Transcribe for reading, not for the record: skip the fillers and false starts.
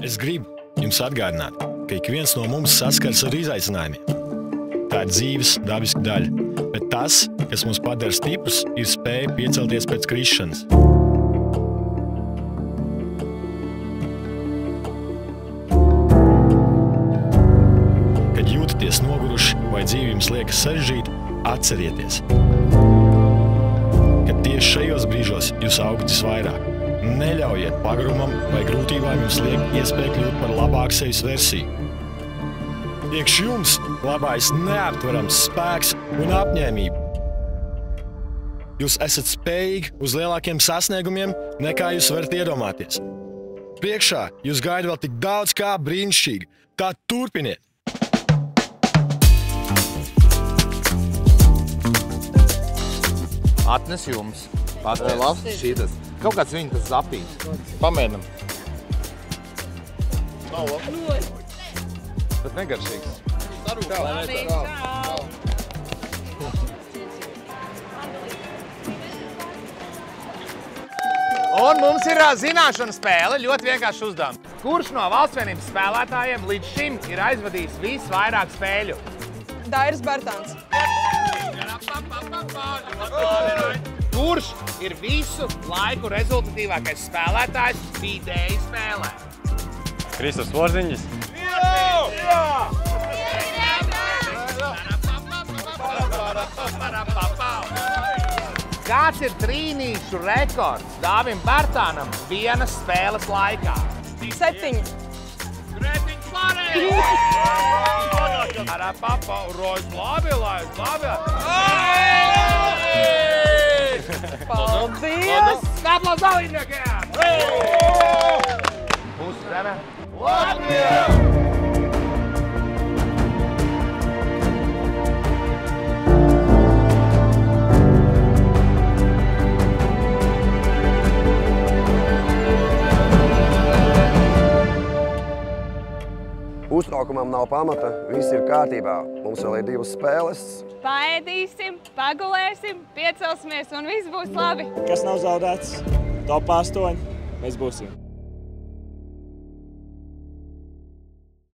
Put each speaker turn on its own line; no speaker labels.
Es gribu jums atgādināt, ka ik viens no mums saskars ar izaicinājumiem. Tā ir dzīves dabiska daļa, bet tas, kas mūs padara stiprus, ir spēja piecelties pēc krišanas. Kad jūtaties noguruši vai dzīve jums liekas sarežģīta, atcerieties, ka tieši šajos brīžos jūs augat visvairāk. Neļaujiet pagrumam vai grūtībām jums liekt iespēju kļūt par labāku sevis versiju. Iekš jums labājas neaptverams spēks un apņēmība. Jūs esat spējīgi uz lielākiem sasniegumiem, nekā jūs varat iedomāties. Priekšā jūs gaida vēl tik daudz kā brīnišķīgi. Tā turpiniet!
Atnes jums. Labs šītas. Kaut kāds viņa tas zapīs. Pamēģinam. Nav labi. Bet negaršīgs. Un mums ir zināšanu spēle, ļoti vienkārši uzdevums. Kurš no Valsts vienības spēlētājiem līdz šim ir aizvadījis visvairāk spēļu?
Dairis Bartāns.
Kurš ir visu laiku rezultatīvākais spēlētājs vidēji spēlē?
Kristus Vorziņģis.
Kāds ir trīnīšu rekords Dāvim Bartānam vienas spēles laikā?
7.
Grētiņš pareizi! Arapapa, Rojas labi, labi!
Paldies!
Aplaus dalībniekiem! Mūsu zeme Latvija!
Uztraukumam nav pamata, viss ir kārtībā. Mums vēl ir 2 spēles.
Paēdīsim, pagulēsim, piecelsimies un viss būs labi.
Kas nav zaudēts, top 8, mēs būsim.